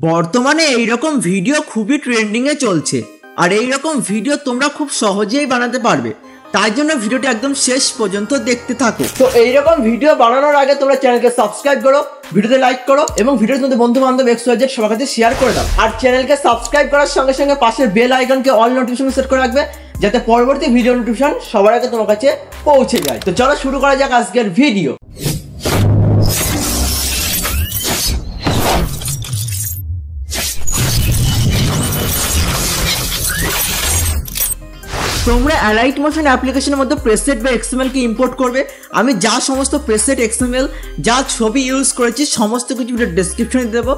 বর্তমানে এইরকম ভিডিও খুবই ট্রেন্ডিং এ চলছে আর এইরকম ভিডিও তোমরা খুব সহজেই বানাতে পারবে। তাই জন্য ভিডিওটি একদম শেষ পর্যন্ত দেখতে থাকো। তো এইরকম ভিডিও বানানোর আগে তোমরা চ্যানেলকে সাবস্ক্রাইব করো, ভিডিওতে লাইক করো এবং ভিডিওর মধ্যে বন্ধু বান্ধব এক্সওয়াইজেড সবার কাছে শেয়ার করে দাও। আর চ্যানেলকে সাবস্ক্রাইব করার সঙ্গে সঙ্গে পাশের বেল আইকনকে অল নোটিফিকেশন সেট করে রাখবে, যাতে পরবর্তী ভিডিও নোটিফিকেশন সবার আগে তোমার কাছে পৌঁছে যায়। তো চলো শুরু করা যাক আজকের ভিডিও। তোমরা অ্যালাইট মোশন অ্যাপ্লিকেশনের মধ্যে প্রেসেট বা এক্সএমএল কে ইম্পোর্ট করবে। আমি যা সমস্ত প্রেসেট এক্সএমএল যা ছবি ইউজ করেছি সমস্ত কিছু ভিডিও ডেসক্রিপশনে দেবো,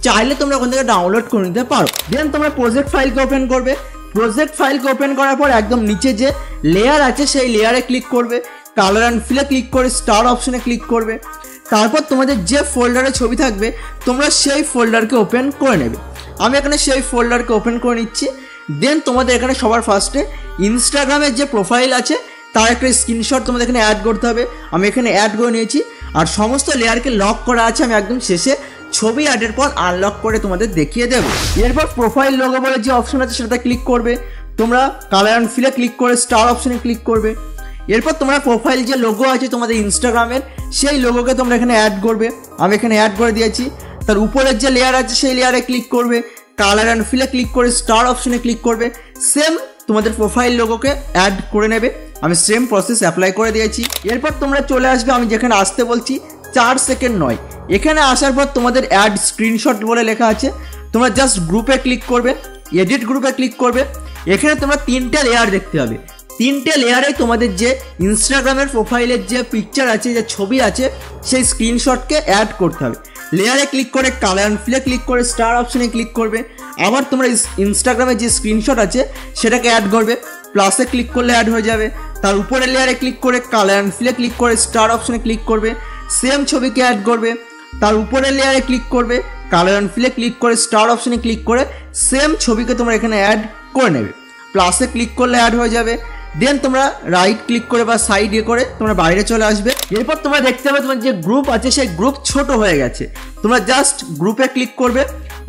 চাইলে তোমরা ওখান থেকে ডাউনলোড করে নিতে পারো। দেন তোমরা প্রজেক্ট ফাইলকে ওপেন করবে। প্রজেক্ট ফাইলকে ওপেন করার পর একদম নিচে যে লেয়ার আছে সেই লেয়ারে ক্লিক করবে, কালার অ্যান্ড ফিলে ক্লিক করে স্টার অপশনে ক্লিক করবে। তারপর তোমাদের যে ফোল্ডারে ছবি থাকবে তোমরা সেই ফোল্ডারকে ওপেন করে নেবে। আমি এখানে সেই ফোল্ডারকে ওপেন করে নিচ্ছি। দেন তোমাদের এখানে সবার ফার্স্টে ইনস্টাগ্রামের যে প্রোফাইল আছে তার একটা স্ক্রিনশট তোমাদের এখানে অ্যাড করতে হবে। আমি এখানে অ্যাড করে নিয়েছি আর সমস্ত লেয়ারকে লক করা আছে। আমি একদম শেষে ছবি অ্যাডের পর আনলক করে তোমাদের দেখিয়ে দেবো। এরপর প্রোফাইল লোগো বলে যে অপশন আছে সেটা ক্লিক করবে। তোমরা কালার অ্যান্ড ফিলে ক্লিক করে স্টার অপশনে ক্লিক করবে। এরপর তোমরা প্রোফাইল যে লোগো আছে তোমাদের ইনস্টাগ্রামের সেই লোগোকে তোমরা এখানে অ্যাড করবে। আমি এখানে অ্যাড করে দিয়েছি। তার উপরের যে লেয়ার আছে সেই লেয়ারে ক্লিক করবে, কালার অ্যান্ড ফিলে ক্লিক করে স্টার অপশনে ক্লিক করবে। সেম তোমাদের প্রোফাইল লোগোকে অ্যাড করে নেবে। আমি সেম প্রসেস অ্যাপ্লাই করে দিয়েছি। এরপর তোমরা চলে আসবে, আমি যেখানে আসতে বলছি 4 সেকেন্ড নয়, এখানে আসার পর তোমাদের অ্যাড স্ক্রিনশট বলে লেখা আছে। তোমরা জাস্ট গ্রুপে ক্লিক করবে, এডিট গ্রুপে ক্লিক করবে। এখানে তোমরা 3টে লেয়ার দেখতে পাবে। 3টে লেয়ারে তোমাদের যে ইনস্টাগ্রামের প্রোফাইলের যে পিকচার আছে, যে ছবি আছে, সেই স্ক্রিনশটকে অ্যাড করতে হবে। লেয়ারে ক্লিক করে কালার অ্যান্ড ফিলে ক্লিক করে স্টার অপশনে ক্লিক করবে। আবার তোমরা ইনস্টাগ্রামের যে স্ক্রিনশট আছে সেটাকে অ্যাড করবে, প্লাসে ক্লিক করলে অ্যাড হয়ে যাবে। তার উপরে লেয়ারে ক্লিক করে কালার অ্যান্ড ফিলে ক্লিক করে স্টার অপশনে ক্লিক করবে, সেম ছবিকে অ্যাড করবে। তার উপরে লেয়ারে ক্লিক করবে, কালার অ্যান্ড ফিলে ক্লিক করে স্টার অপশনে ক্লিক করে সেম ছবিকে তোমরা এখানে অ্যাড করে নেবে, প্লাসে ক্লিক করলে অ্যাড হয়ে যাবে। দেন তোমরা রাইট ক্লিক করে বা সাইড করে তোমরা বাইরে চলে আসবে। এরপর তোমরা দেখতে পাবে তোমার যে গ্রুপ আছে সেই গ্রুপ ছোট হয়ে গেছে। তোমরা জাস্ট গ্রুপে ক্লিক করবে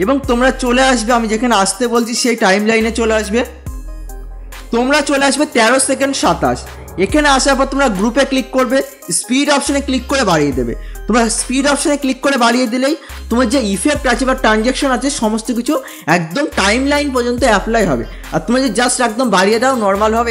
এবং তোমরা চলে আসবে, আমি যেখানে আসতে বলছি সেই টাইম লাইনে চলে আসবে। তোমরা চলে আসবে 13 সেকেন্ড 27। এখানে আসার পর তোমরা গ্রুপে ক্লিক করবে, স্পিড অপশনে ক্লিক করে বাড়িয়ে দেবে। তোমরা স্পিড অপশনে ক্লিক করে বাড়িয়ে দিলেই তোমার যে ইফেক্ট আছে বা ট্রানজ্যাকশন আছে সমস্ত কিছু একদম টাইম লাইন পর্যন্ত অ্যাপ্লাই হবে। আর তোমরা যে জাস্ট একদম বাড়িয়ে দাও নর্মালভাবে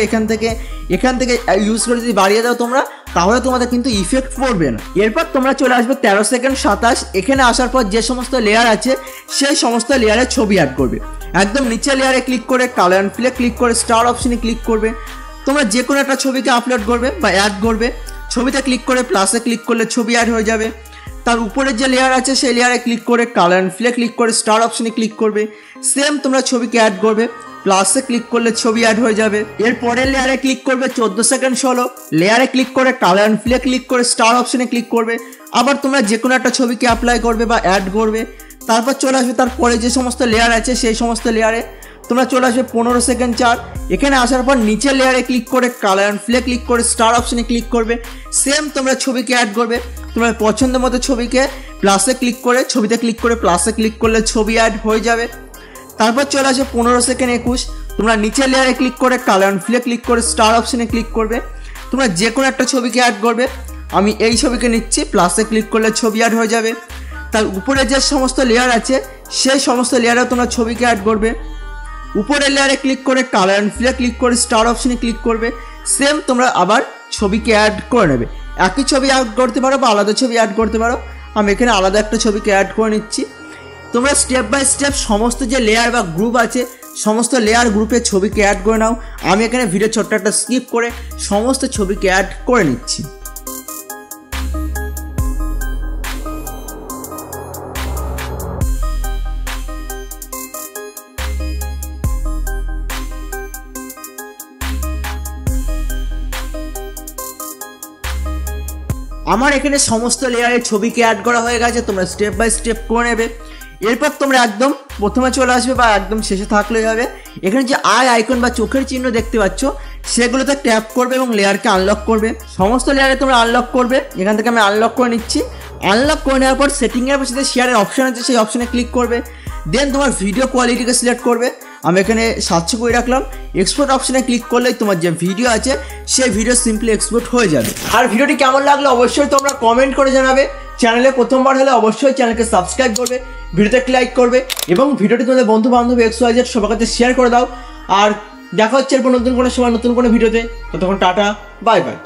এখান থেকে ইউজ করে যদি বাড়িয়ে দাও তোমরা, তাহলে তোমাদের কিন্তু ইফেক্ট পড়বে না। এরপর তোমরা চলে আসবে 13 সেকেন্ড 27। এখানে আসার পর যে সমস্ত লেয়ার আছে সেই সমস্ত লেয়ারে ছবি অ্যাড করবে। একদম নিচে লেয়ারে ক্লিক করে কালার অ্যান্ড ফিলে ক্লিক করে স্টার অপশনে ক্লিক করবে। তোমরা যে কোনো একটা ছবিকে আপলোড করবে বা অ্যাড করবে। ছবিতে ক্লিক করে প্লাসে ক্লিক করলে ছবি অ্যাড হয়ে যাবে। তার উপরে যে লেয়ার আছে সেই লেয়ারে ক্লিক করে কালার অ্যান্ড ফিলে ক্লিক করে স্টার অপশনে ক্লিক করবে। সেম তোমরা ছবিকে অ্যাড করবে, প্লাসে ক্লিক করলে ছবি অ্যাড হয়ে যাবে। এর পরের লেয়ারে ক্লিক করবে 14 সেকেন্ড 16। লেয়ারে ক্লিক করে কালার অ্যান্ড ফিলে ক্লিক করে স্টার অপশনে ক্লিক করবে। আবার তোমরা যে কোনো একটা ছবিকে অ্যাপ্লাই করবে বা অ্যাড করবে। তারপর চলে আসবে তারপরে যে সমস্ত লেয়ার আছে সেই সমস্ত লেয়ারে তোমরা চলে আসবে 15 সেকেন্ড 4। এখানে আসার পর নিচের লেয়ারে ক্লিক করে কালার অ্যান্ড ফিলে ক্লিক করে স্টার অপশনে ক্লিক করবে। সেম তোমরা ছবিকে অ্যাড করবে। তোমার পছন্দ মতো ছবিকে প্লাসে ক্লিক করে ছবিতে ক্লিক করে প্লাসে ক্লিক করলে ছবি অ্যাড হয়ে যাবে। তারপর চলে আসবে 15 সেকেন্ড 21। তোমরা নিচের লেয়ারে ক্লিক করে কালার অ্যান্ড ফিলে ক্লিক করে স্টার অপশনে ক্লিক করবে। তোমরা যে কোনো একটা ছবিকে অ্যাড করবে। আমি এই ছবিকে নিচ্ছি, প্লাসে ক্লিক করলে ছবি অ্যাড হয়ে যাবে। তার উপরে যে সমস্ত লেয়ার আছে সেই সমস্ত লেয়ারেও তোমরা ছবিকে অ্যাড করবে। উপরের লেয়ারে ক্লিক করে কালার অ্যান্ড ফিলে ক্লিক করে স্টার অপশনে ক্লিক করবে। সেম তোমরা আবার ছবিকে অ্যাড করে নেবে। একই ছবি অ্যাড করতে পারো বা আলাদা ছবি অ্যাড করতে পারো। আমি এখানে আলাদা একটা ছবিকে অ্যাড করে নিচ্ছি। তোমরা স্টেপ বাই স্টেপ সমস্ত যে লেয়ার বা গ্রুপ আছে সমস্ত লেয়ার গ্রুপে ছবিকে অ্যাড করে নাও। আমি এখানে ভিডিও ছোট্ট একটা স্কিপ করে সমস্ত ছবিকে অ্যাড করে নিচ্ছি। আমার এখানে সমস্ত লেয়ারের ছবিকে অ্যাড করা হয়ে গেছে। তোমরা স্টেপ বাই স্টেপ করে নেবে। এরপর তোমরা একদম প্রথমে চলে আসবে বা একদম শেষে থাকলেই হবে। এখানে যে আই আইকন বা চোখের চিহ্ন দেখতে পাচ্ছ সেগুলোতে ট্যাপ করবে এবং লেয়ারকে আনলক করবে। সমস্ত লেয়ারে তোমরা আনলক করবে। এখান থেকে আমি আনলক করে নিচ্ছি। আনলক করে নেওয়ার পর সেটিংয়ের পাশে শেয়ারের অপশান আছে, সেই অপশানে ক্লিক করবে। দেন তোমার ভিডিও কোয়ালিটিকে সিলেক্ট করবে। আমি এখানে 700 করে রাখলাম। এক্সপোর্ট অপশানে ক্লিক করলেই তোমার যে ভিডিও আছে সেই ভিডিও সিম্পলি এক্সপোর্ট হয়ে যাবে। আর ভিডিওটি কেমন লাগলো অবশ্যই তোমরা কমেন্ট করে জানাবে। চ্যানেলে প্রথমবার হলে অবশ্যই চ্যানেলকে সাবস্ক্রাইব করবে, ভিডিওতে একটা লাইক করবে এবং ভিডিওটি তোমাদের বন্ধু বান্ধব XYZ সবার কাছে শেয়ার করে দাও। আর দেখা হচ্ছে এরপর নতুন কোনো সময় নতুন কোনো ভিডিওতে। ততক্ষণ টাটা, বাই বাই।